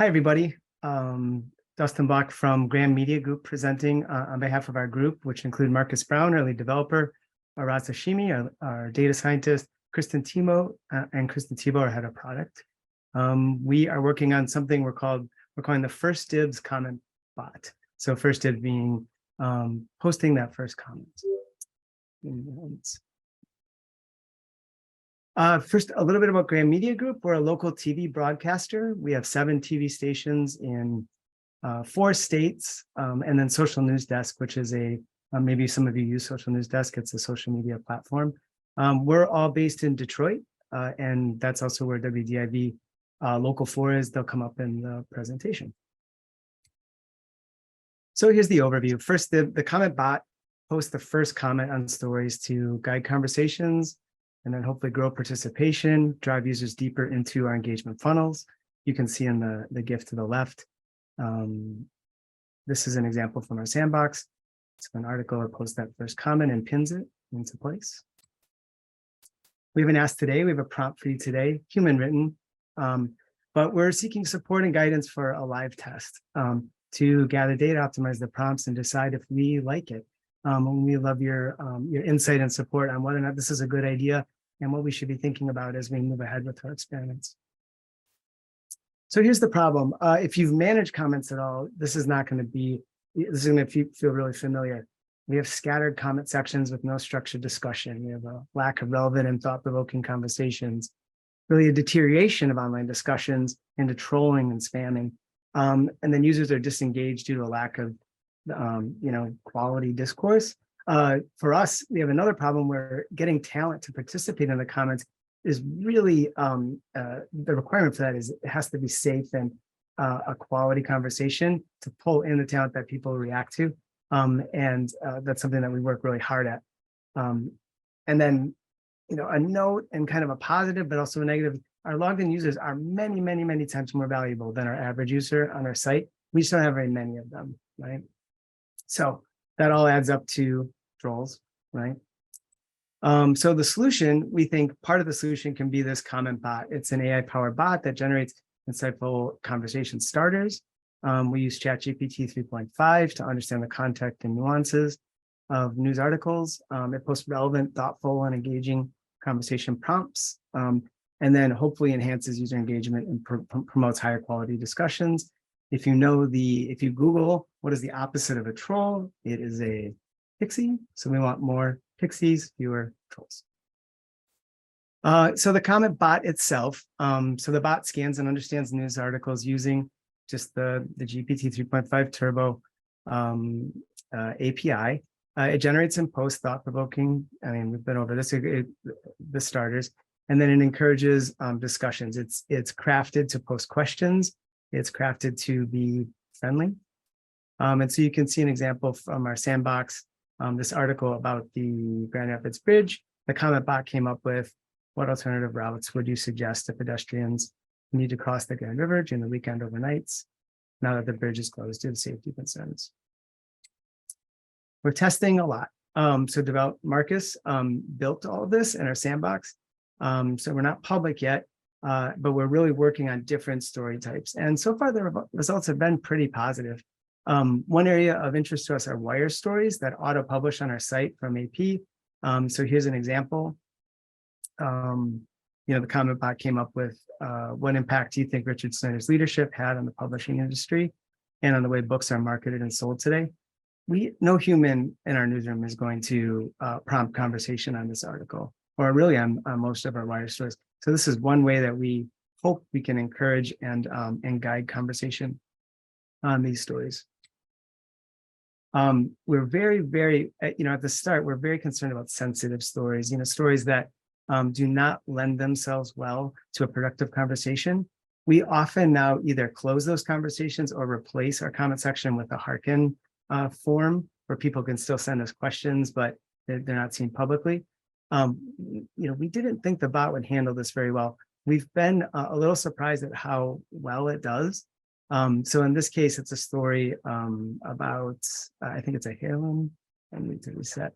Hi, everybody. Dustin Block from Graham Media Group presenting on behalf of our group, which include Marcus Brown, our lead developer, Araz Hashemi, our data scientist, Kristen Tebo, and Kristen Tebo, our head of product. We are working on something we're calling the First Dibs comment bot. So first dibs being posting that first comment. First, a little bit about Graham Media Group. We're a local TV broadcaster. We have 7 TV stations in 4 states, and then Social News Desk, which is maybe some of you use Social News Desk. It's a social media platform. We're all based in Detroit, and that's also where WDIV Local 4 is. They'll come up in the presentation. So here's the overview. First, the comment bot posts the first comment on stories to guide conversations, and then hopefully grow participation, drive users deeper into our engagement funnels. You can see in the GIF to the left. This is an example from our sandbox. It's an article that posts that first comment and pins it into place. We have an ask today. We have a prompt for you today, human written, but we're seeking support and guidance for a live test to gather data, optimize the prompts, and decide if we like it. And we love your insight and support on whether or not this is a good idea and what we should be thinking about as we move ahead with our experiments. So here's the problem. If you've managed comments at all, this is going to feel really familiar. We have scattered comment sections with no structured discussion. We have a lack of relevant and thought-provoking conversations, really a deterioration of online discussions into trolling and spamming. And then users are disengaged due to a lack of quality discourse. For us, we have another problem where getting talent to participate in the comments is really, the requirement for that is it has to be safe and a quality conversation to pull in the talent that people react to. And that's something that we work really hard at. And then, a note and kind of a positive, but also a negative, our logged in users are many, many, many times more valuable than our average user on our site. We just don't have very many of them, right? So that all adds up to trolls, right? So the solution, we think part of the solution can be this comment bot. It's an AI-powered bot that generates insightful conversation starters. We use ChatGPT 3.5 to understand the context and nuances of news articles. It posts relevant, thoughtful, and engaging conversation prompts, and then hopefully enhances user engagement and promotes higher quality discussions. If you Google what is the opposite of a troll, it is a pixie. So we want more pixies, fewer trolls. So the comment bot itself, so the bot scans and understands news articles using just the GPT 3.5 Turbo API. It generates and posts thought-provoking. We've been over this, the starters, and then it encourages discussions. It's crafted to post questions. It's crafted to be friendly. And so you can see an example from our sandbox, this article about the Grand Rapids Bridge. The comment bot came up with, what alternative routes would you suggest to pedestrians who need to cross the Grand River during the weekend overnights, now that the bridge is closed due to safety concerns? We're testing a lot. So Marcus built all of this in our sandbox. So we're not public yet. But we're really working on different story types. And so far, the results have been pretty positive. One area of interest to us are wire stories that auto-publish on our site from AP. So here's an example. The comment bot came up with, what impact do you think Richard Snyder's leadership had on the publishing industry and on the way books are marketed and sold today? No human in our newsroom is going to prompt conversation on this article, or really on most of our wire stories. So this is one way that we hope we can encourage and guide conversation on these stories. We're very, very, at the start, we're very concerned about sensitive stories, stories that do not lend themselves well to a productive conversation. We often now either close those conversations or replace our comment section with a Harkin form where people can still send us questions, but they're not seen publicly. We didn't think the bot would handle this very well. We've been a little surprised at how well it does. So in this case, it's a story about, I think it's a heroin. I need to reset.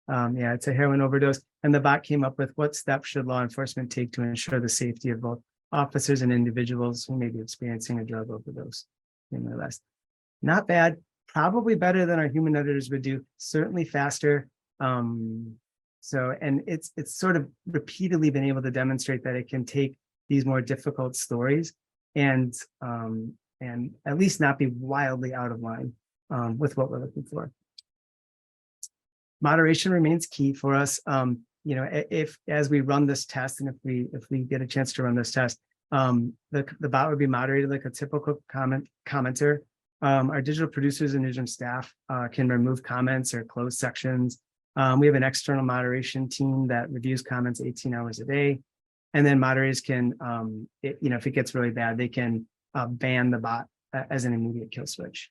Yeah, it's a heroin overdose. And the bot came up with, what steps should law enforcement take to ensure the safety of both officers and individuals who may be experiencing a drug overdose in their list. Not bad, probably better than our human editors would do, certainly faster. And it's sort of repeatedly been able to demonstrate that it can take these more difficult stories and at least not be wildly out of line with what we're looking for. Moderation remains key for us. If as we run this test, and if we get a chance to run this test, the bot would be moderated like a typical commenter. Our digital producers and newsroom staff can remove comments or close sections. We have an external moderation team that reviews comments 18 hours a day. And then moderators can, if it gets really bad, they can ban the bot as an immediate kill switch.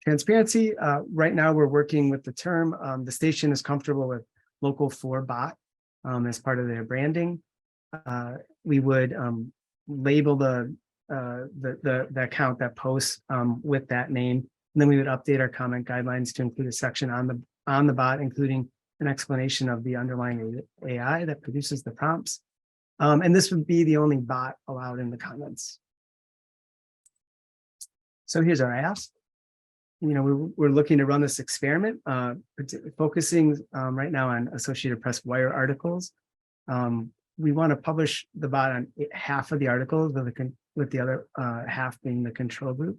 Transparency, right now we're working with the term. The station is comfortable with local for bot as part of their branding. We would label the account that posts with that name. And then we would update our comment guidelines to include a section on the bot, including an explanation of the underlying AI that produces the prompts. And this would be the only bot allowed in the comments. So here's our ask. We're looking to run this experiment, focusing right now on Associated Press Wire articles. We want to publish the bot on half of the articles, with the other half being the control group.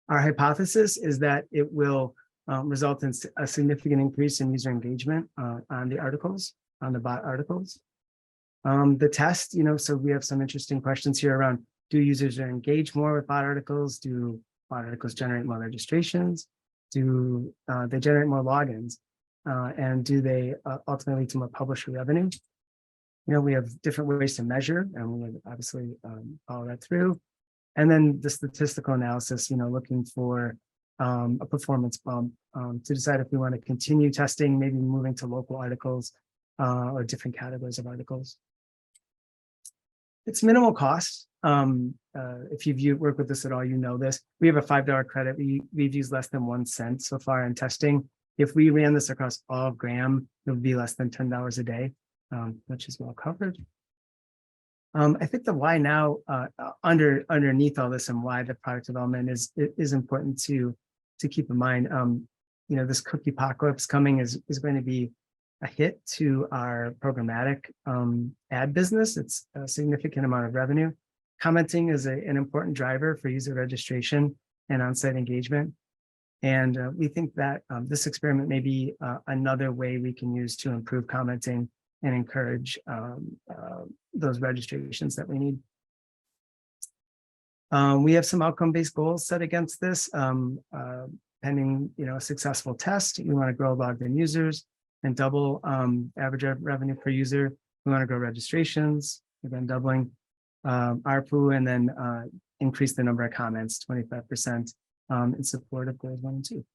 Our hypothesis is that it will result in a significant increase in user engagement on the articles, on the bot articles. The test, so we have some interesting questions here around, do users engage more with bot articles? Do bot articles generate more registrations? Do they generate more logins? And do they ultimately lead to more publisher revenue? We have different ways to measure, and we would obviously follow that through. And then the statistical analysis, looking for a performance bump to decide if we want to continue testing, maybe moving to local articles or different categories of articles. It's minimal cost. If you've worked with us at all, you know this. We have a $5 credit. We've used less than 1 cent so far in testing. If we ran this across all of Graham, it would be less than $10 a day, which is well covered. I think the why now underneath all this and why the product development is important to keep in mind. This cookie apocalypse coming is going to be a hit to our programmatic ad business. It's a significant amount of revenue. Commenting is an important driver for user registration and on-site engagement. And we think that this experiment may be another way we can use to improve commenting and encourage those registrations that we need. We have some outcome-based goals set against this. Pending a successful test, we want to grow logged in users and double average revenue per user. We want to grow registrations, again, doubling ARPU, and then increase the number of comments 25% in support of goals 1 and 2.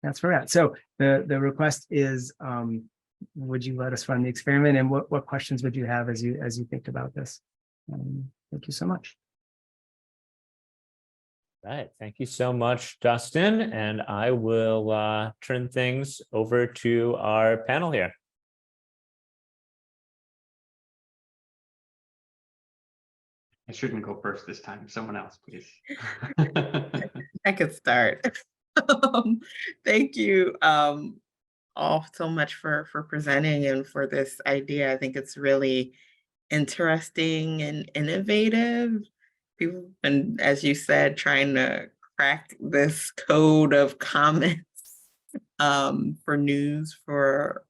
That's where we're at. So the request is, would you let us run the experiment, and what questions would you have as you think about this? Thank you so much. Right. Thank you so much, Dustin. And I will turn things over to our panel here. I shouldn't go first this time. Someone else, please. I could start. Thank you all so much for presenting and for this idea. I think it's really interesting and innovative. People have been, as you said, trying to crack this code of comments for news for,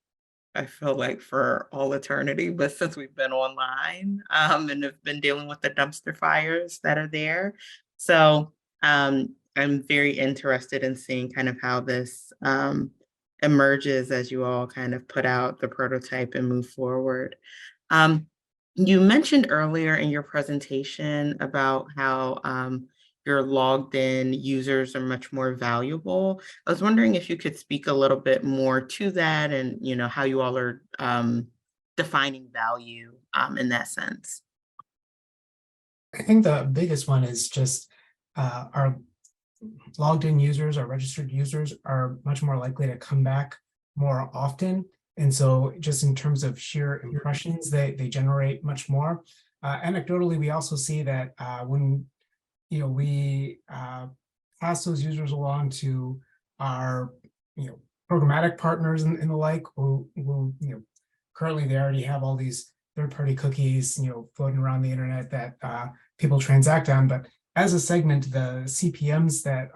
I feel like, for all eternity, but since we've been online and have been dealing with the dumpster fires that are there. So I'm very interested in seeing kind of how this emerges as you all kind of put out the prototype and move forward. You mentioned earlier in your presentation about how your logged in users are much more valuable. I was wondering if you could speak a little bit more to that and how you all are defining value in that sense. I think the biggest one is just our logged in users, our registered users are much more likely to come back more often And so just in terms of sheer impressions, they generate much more. Anecdotally, we also see that when we pass those users along to our programmatic partners and the like, who currently they already have all these third-party cookies floating around the internet that people transact on. But as a segment, the CPMs that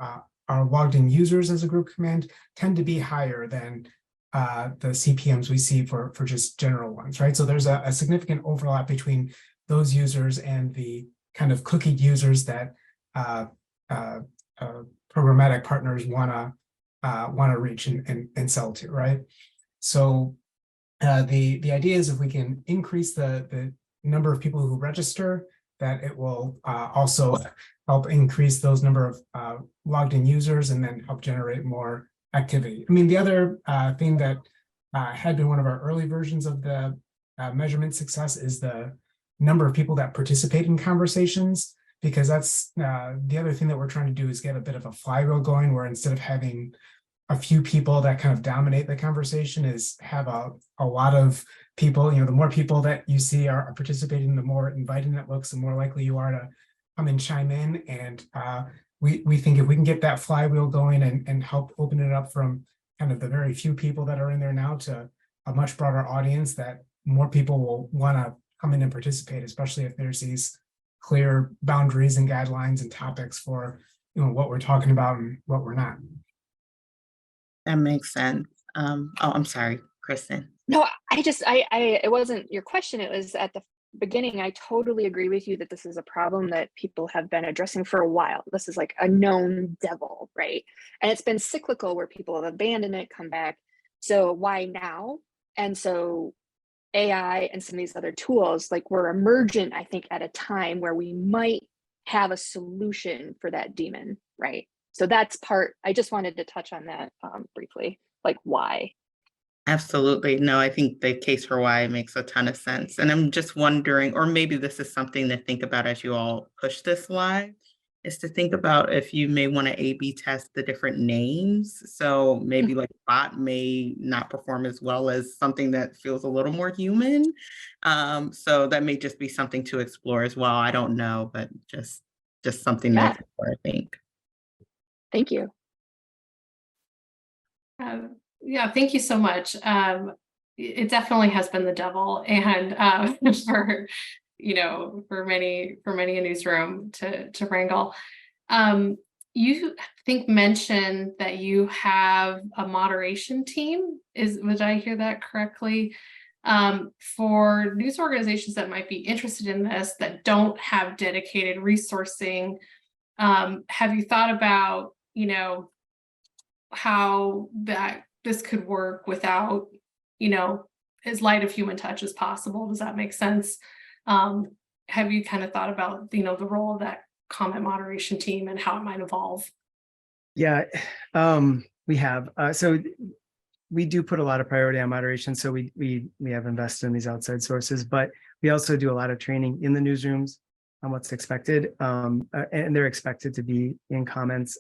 are logged in users as a group command tend to be higher than the CPMs we see for just general ones, right? So there's a significant overlap between those users and the kind of cookied users that programmatic partners want to reach and sell to, right? So the idea is if we can increase the number of people who register, that it will also help increase those number of logged in users and then help generate more activity. I mean, the other thing that had been one of our early versions of the measurement success is the number of people that participate in conversations, because that's the other thing that we're trying to do is get a bit of a flywheel going, where instead of having a few people that kind of dominate the conversation, is have a lot of people. The more people that you see are participating, the more inviting that looks, the more likely you are to come and chime in. And we think if we can get that flywheel going and help open it up from kind of the very few people that are in there now to a much broader audience, that more people will want to come in and participate, especially if there's these clear boundaries and guidelines and topics for what we're talking about and what we're not. That makes sense. Oh, I'm sorry, Kristen. No, it wasn't your question. It was at the beginning. I totally agree with you that this is a problem that people have been addressing for a while. This is like a known devil, right? And it's been cyclical where people have abandoned it, come back. So why now? And so AI and some of these other tools, like, we're emergent, I think, at a time where we might have a solution for that demon, right? So that's part, I just wanted to touch on that briefly, like why. Absolutely. No, I think the case for why makes a ton of sense. And I'm just wondering, or maybe this is something to think about as you all push this live, is to think about if you may want to A/B test the different names. So maybe like bot may not perform as well as something that feels a little more human. So that may just be something to explore as well. I don't know, but just something to explore, I think. Thank you. Yeah, thank you so much. It definitely has been the devil, and for many in newsroom to wrangle. You mentioned that you have a moderation team. Did I hear that correctly? For news organizations that might be interested in this that don't have dedicated resourcing, have you thought about how this could work without, as light of human touch as possible? Does that make sense? Have you kind of thought about, the role of that comment moderation team and how it might evolve? Yeah, we have. So we do put a lot of priority on moderation. So we have invested in these outside sources, but we also do a lot of training in the newsrooms on what's expected. And they're expected to be in comments,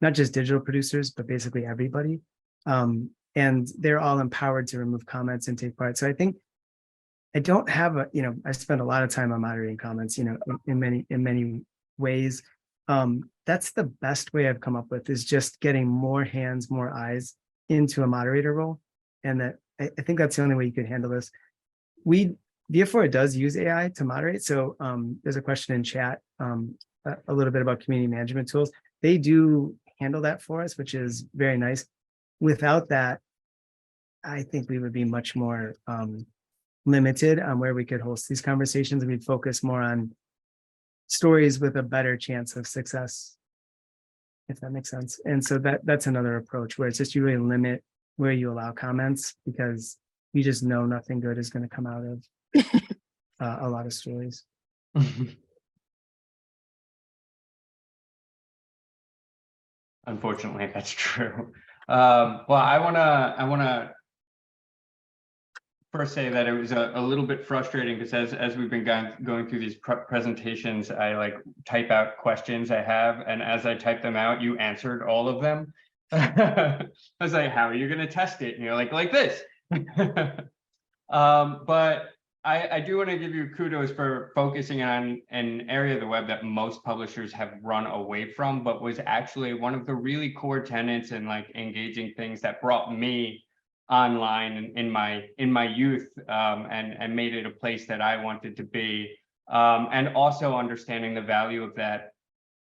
not just digital producers, but basically everybody. And they're all empowered to remove comments and take part. So I think I don't have I spend a lot of time on moderating comments, in many ways. That's the best way I've come up with, is just getting more hands, more eyes into a moderator role. And that I think that's the only way you could handle this. VF4 does use AI to moderate. So there's a question in chat a little bit about community management tools. They do handle that for us, which is very nice. Without that, I think we would be much more limited on where we could host these conversations. We'd focus more on stories with a better chance of success, if that makes sense. And so that's another approach, where it's just you really limit where you allow comments, because you just know nothing good is going to come out of a lot of stories. Unfortunately, that's true. Well, I wanna first say that it was a little bit frustrating, because as we've been going through these presentations, I type out questions I have, and as I type them out, you answered all of them. I was like, how are you going to test it? And you're like this. But I do want to give you kudos for focusing on an area of the web that most publishers have run away from, but was actually one of the really core tenets and like engaging things that brought me online in my youth, and made it a place that I wanted to be. And also understanding the value of that,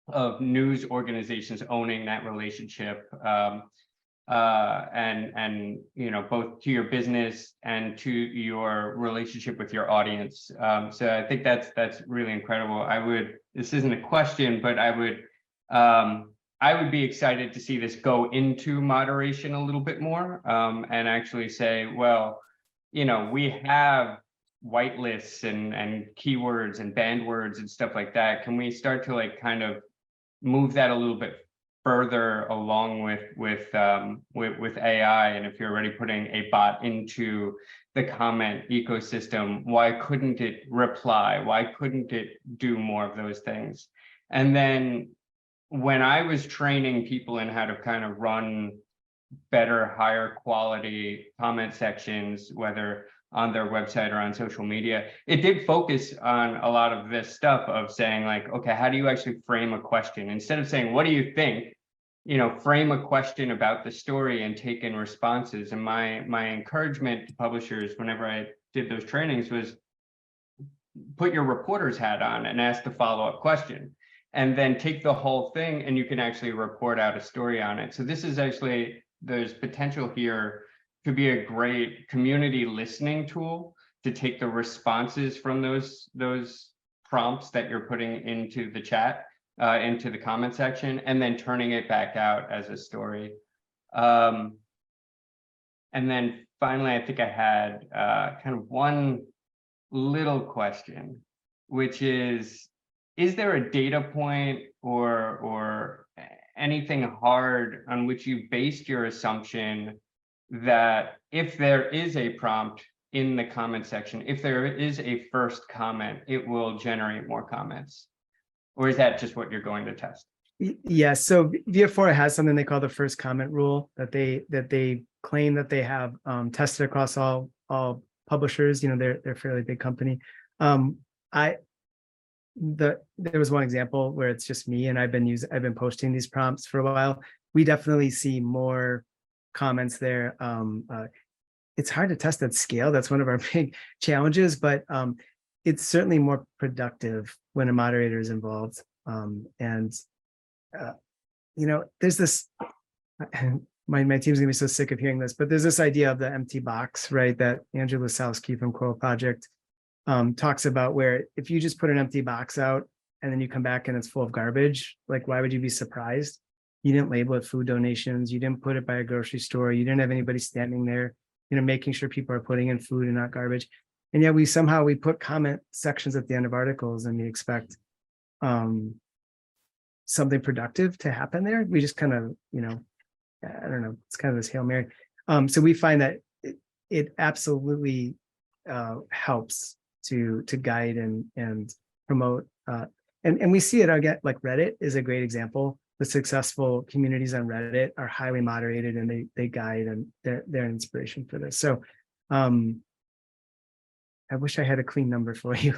of news organizations owning that relationship, and you know, both to your business and to your relationship with your audience. So I think that's really incredible. This isn't a question, but I would be excited to see this go into moderation a little bit more, and actually say, well, you know, we have whitelists and keywords and banned words and stuff like that. Can we start to like kind of move that a little bit further along with AI? And if you're already putting a bot into the comment ecosystem, why couldn't it reply? Why couldn't it do more of those things? And then when I was training people in how to kind of run better, higher quality comment sections, whether on their website or on social media, it did focus on a lot of this stuff of saying like, okay, how do you actually frame a question? Instead of saying, what do you think? You know, frame a question about the story and take in responses. And my encouragement to publishers whenever I did those trainings was put your reporter's hat on and ask the follow-up question, and then take the whole thing and you can actually report out a story on it. So this is actually, there's potential here to be a great community listening tool to take the responses from those prompts that you're putting into the chat, into the comment section, and then turning it back out as a story. And then finally, I think I had kind of one little question, which is there a data point or anything hard on which you based your assumption that if there is a prompt in the comment section, if there is a first comment, it will generate more comments? Or is that just what you're going to test? Yeah, so VF4 has something they call the first comment rule that they claim that they have tested across all publishers. You know, they're a fairly big company. There was one example where it's just me and I've been posting these prompts for a while. We definitely see more comments there. It's hard to test at scale. That's one of our big challenges, but it's certainly more productive when a moderator is involved. You know, there's this, my team's gonna be so sick of hearing this, but there's this idea of the empty box, right? That Andrew Lasowski from Coral Project talks about, where if you just put an empty box out and then you come back and it's full of garbage, like, why would you be surprised? You didn't label it food donations. You didn't put it by a grocery store. You didn't have anybody standing there, you know, making sure people are putting in food and not garbage. And yet we put comment sections at the end of articles and we expect something productive to happen there. We just kind of, you know, I don't know, it's kind of this Hail Mary. So we find that it absolutely helps to guide and promote. And we see it again, like Reddit is a great example. The successful communities on Reddit are highly moderated and they guide, and they're an inspiration for this. So I wish I had a clean number for you.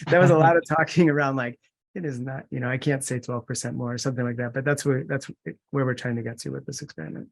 That was a lot of talking around, like, it is not, you know, I can't say 12% more or something like that, but that's where we're trying to get to with this experiment.